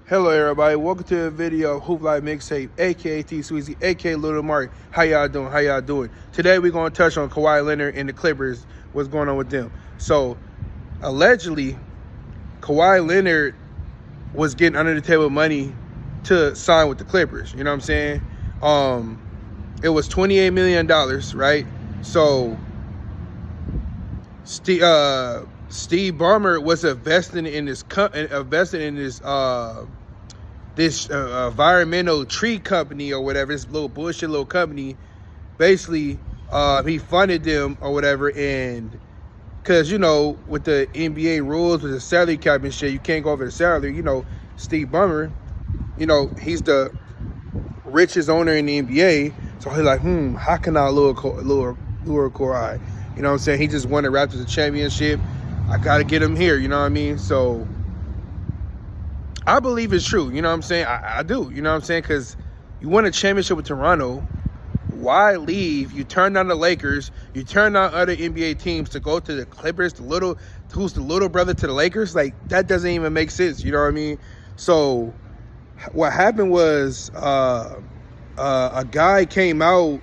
Hello everybody, welcome to the video Hoop Life Mixtape, aka T Sweezy, aka Little Mark. How y'all doing? How y'all doing? Today we're gonna touch on Kawhi Leonard and the Clippers, what's going on with them. So allegedly, Kawhi Leonard was getting under the table money to sign with the Clippers. You know what I'm saying? It was $28 million, right? So Steve Ballmer was investing in this this environmental tree company or whatever, this little bullshit little company. Basically, he funded them or whatever, and because with the NBA rules with the salary cap and shit, you can't go over the salary. Steve Ballmer, he's the richest owner in the NBA, so he's like, how can I lure Kawhi? You know what I'm saying? He just won the Raptors a championship. I got to get him here, you know what I mean? So I believe it's true, you know what I'm saying? I do, you know what I'm saying? Because you won a championship with Toronto. Why leave? You turn down the Lakers. You turn down other NBA teams to go to the Clippers, who's the little brother to the Lakers. Like, that doesn't even make sense, you know what I mean? So what happened was a guy came out.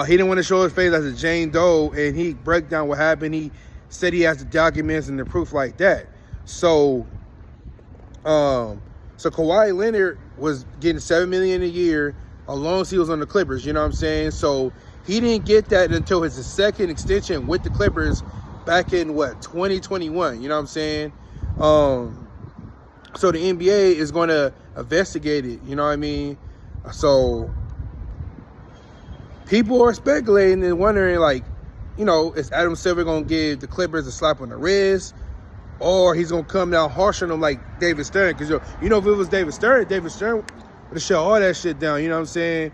He didn't want to show his face as a Jane Doe, and he broke down what happened. He said he has the documents and the proof like that. So Kawhi Leonard was getting $7 million a year as long as he was on the Clippers, you know what I'm saying? So he didn't get that until his second extension with the Clippers back in 2021, you know what I'm saying? So the NBA is going to investigate it, you know what I mean? So people are speculating and wondering, like, is Adam Silver going to give the Clippers a slap on the wrist, or he's going to come down harsh on them like David Stern? Because, if it was David Stern would have shut all that shit down, you know what I'm saying?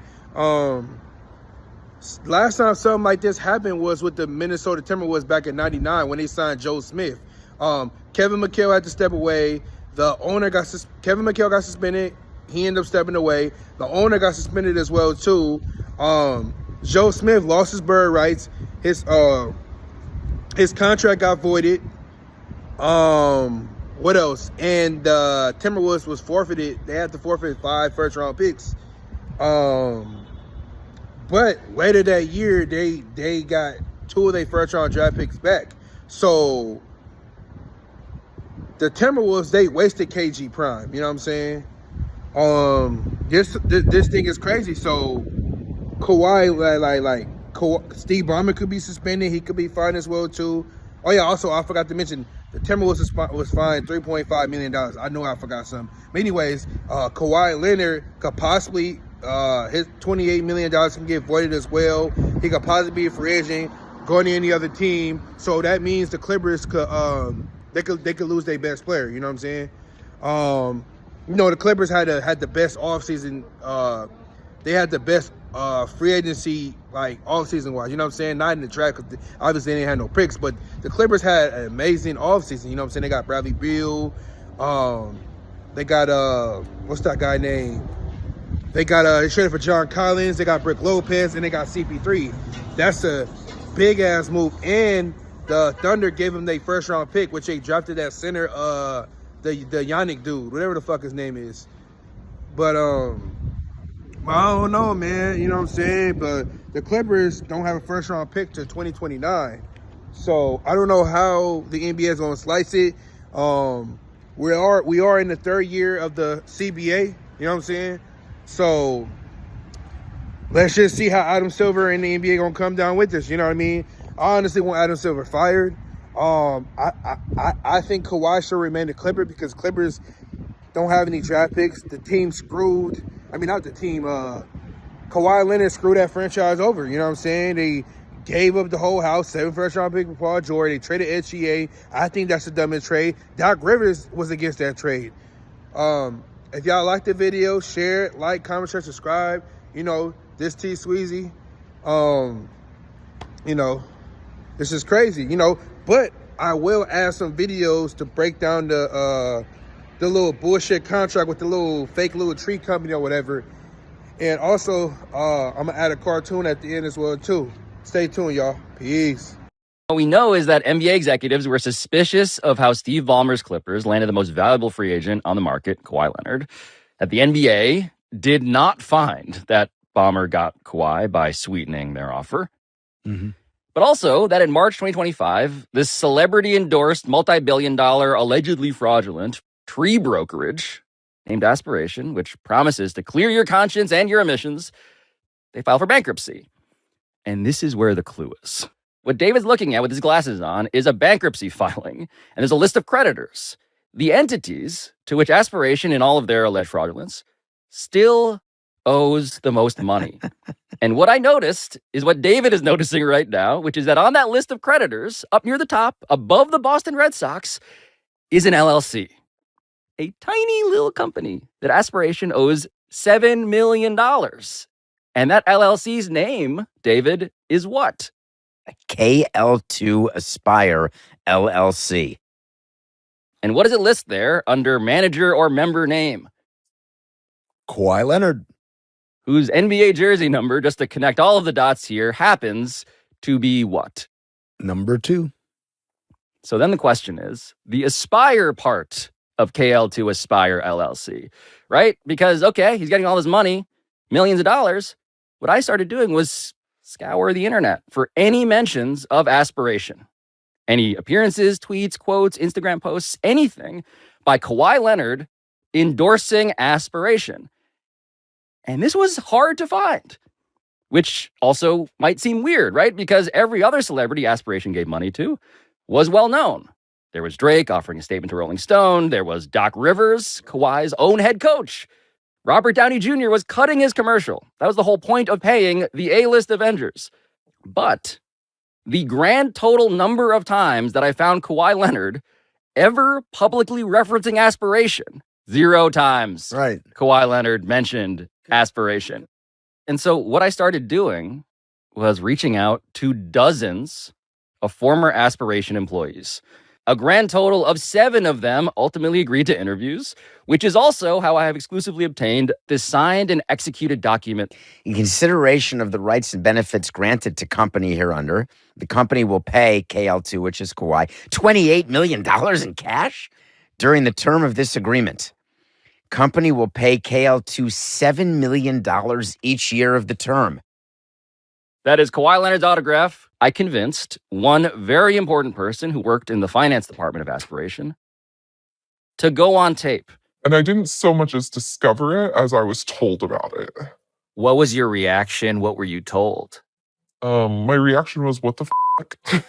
Last time something like this happened was with the Minnesota Timberwolves back in '99 when they signed Joe Smith. Kevin McHale had to step away. The owner Kevin McHale got suspended. He ended up stepping away. The owner got suspended as well, too. Joe Smith lost his bird rights. His contract got voided. What else? And Timberwolves was forfeited. They had to forfeit 5 first-round picks. But later that year, they got 2 of their first-round draft picks back. So the Timberwolves, they wasted KG Prime. You know what I'm saying? This thing is crazy. So Kawhi, Steve Ballmer could be suspended. He could be fined as well too. Oh yeah, also I forgot to mention the Timberwolves was fined $3.5 million. I know I forgot something. But anyways, Kawhi Leonard could possibly his $28 million can get voided as well. He could possibly be a free agent, going to any other team. So that means the Clippers could they could lose their best player. You know what I'm saying? The Clippers had the best offseason. They had the best free agency, like, offseason wise. You know what I'm saying? Not in the draft, because obviously they didn't have no picks, but the Clippers had an amazing offseason. You know what I'm saying? They got Bradley Beal. They got what's that guy name? They traded for John Collins. They got Brook Lopez, and they got CP3. That's a big ass move. And the Thunder gave them their first round pick, which they drafted that center, the Yannick dude, whatever the fuck his name is. But I don't know, man. You know what I'm saying? But the Clippers don't have a first round pick to 2029. So I don't know how the NBA is gonna slice it. We are in the 3rd year of the CBA. You know what I'm saying? So let's just see how Adam Silver and the NBA gonna come down with this. You know what I mean? I honestly want Adam Silver fired. I think Kawhi should remain the Clipper, because Clippers don't have any draft picks. The team screwed. I mean, not the team. Kawhi Leonard screwed that franchise over. You know what I'm saying? They gave up the whole house, 7 first-round picks for Paul George. They traded HGA. I think that's the dumbest trade. Doc Rivers was against that trade. If y'all like the video, share it, like, comment, share, subscribe. This T Sweezy. This is crazy. But I will add some videos to break down the little bullshit contract with the little fake little tree company or whatever. And also, I'm going to add a cartoon at the end as well, too. Stay tuned, y'all. Peace. What we know is that NBA executives were suspicious of how Steve Ballmer's Clippers landed the most valuable free agent on the market, Kawhi Leonard, that the NBA did not find that Ballmer got Kawhi by sweetening their offer. Mm-hmm. But also that in March 2025, this celebrity-endorsed, multi-billion-dollar, allegedly fraudulent tree brokerage named Aspiration, which promises to clear your conscience and your emissions, they file for bankruptcy. And this is where the clue is. What David's looking at with his glasses on is a bankruptcy filing, and there's a list of creditors. The entities to which Aspiration, in all of their alleged fraudulence, still owes the most money. And what I noticed is what David is noticing right now, which is that on that list of creditors, up near the top, above the Boston Red Sox, is an LLC. A tiny little company that Aspiration owes $7 million. And that LLC's name, David, is what? KL2 Aspire LLC. And what does it list there under manager or member name? Kawhi Leonard. Whose NBA jersey number, just to connect all of the dots here, happens to be what? Number 2. So then the question is, the Aspire part of KL2 Aspire LLC, right? Because, okay, he's getting all this money, millions of dollars. What I started doing was scour the internet for any mentions of Aspiration. Any appearances, tweets, quotes, Instagram posts, anything by Kawhi Leonard endorsing Aspiration. And this was hard to find, which also might seem weird, right? Because every other celebrity Aspiration gave money to was well known. There was Drake offering a statement to Rolling Stone. There was Doc Rivers, Kawhi's own head coach. Robert Downey Jr. was cutting his commercial. That was the whole point of paying the A-list Avengers. But the grand total number of times that I found Kawhi Leonard ever publicly referencing Aspiration, 0 times. Right. Kawhi Leonard mentioned Aspiration. And so what I started doing was reaching out to dozens of former Aspiration employees. A grand total of 7 of them ultimately agreed to interviews, which is also how I have exclusively obtained this signed and executed document. In consideration of the rights and benefits granted to company hereunder, the company will pay KL2, which is Kawhi, $28 million in cash during the term of this agreement. Company will pay KL2 $7 million each year of the term. That is Kawhi Leonard's autograph. I convinced one very important person who worked in the finance department of Aspiration to go on tape. And I didn't so much as discover it as I was told about it. What was your reaction? What were you told? My reaction was, what the fuck?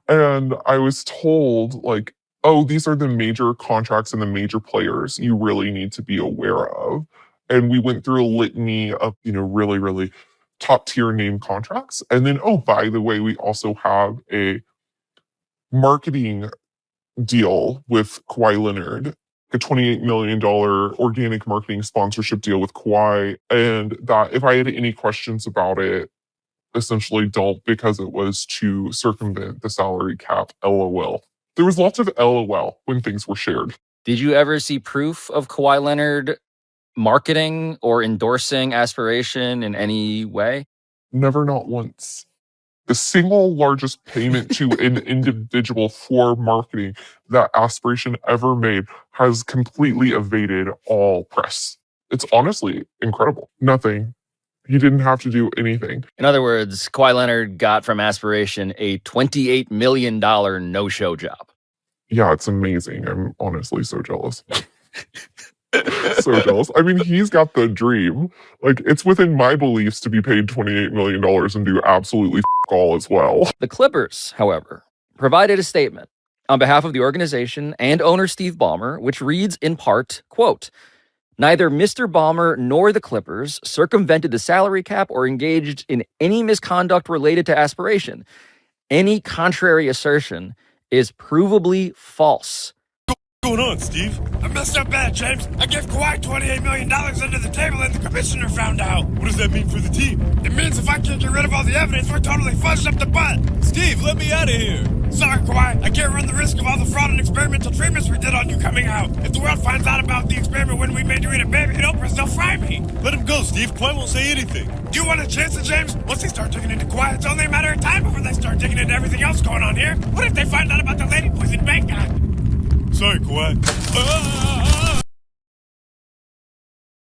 And I was told, like, oh, these are the major contracts and the major players you really need to be aware of. And we went through a litany of, really, really top tier name contracts. And then, oh, by the way, we also have a marketing deal with Kawhi Leonard, a $28 million organic marketing sponsorship deal with Kawhi. And that if I had any questions about it, essentially don't, because it was to circumvent the salary cap, LOL. There was lots of LOL when things were shared. Did you ever see proof of Kawhi Leonard marketing or endorsing Aspiration in any way? Never, not once. The single largest payment to an individual for marketing that Aspiration ever made has completely evaded all press. It's honestly incredible. Nothing. He didn't have to do anything. In other words, Kawhi Leonard got from Aspiration a $28 million no-show job. Yeah, it's amazing. I'm honestly so jealous. So jealous. I mean, he's got the dream. Like, it's within my beliefs to be paid $28 million and do absolutely all as well. The Clippers, however, provided a statement on behalf of the organization and owner Steve Ballmer, which reads in part, quote, "Neither Mr. Ballmer nor the Clippers circumvented the salary cap or engaged in any misconduct related to Aspiration. Any contrary assertion is provably false." What's going on, Steve? I messed up bad, James. I gave Kawhi $28 million under the table and the commissioner found out. What does that mean for the team? It means if I can't get rid of all the evidence, we're totally fudged up the butt. Steve, let me out of here. Sorry, Kawhi. I can't run the risk of all the fraud and experimental treatments we did on you coming out. If the world finds out about the experiment when we made you eat a baby at Oprah's, they'll fry me. Let him go, Steve. Steve. Kawhi won't say anything. Do you want a chance at James? Once they start digging into Kawhi, it's only a matter of time before they start digging into everything else going on here. What if they find out about the Lady Poison Bank guy? Sorry, Kawhi.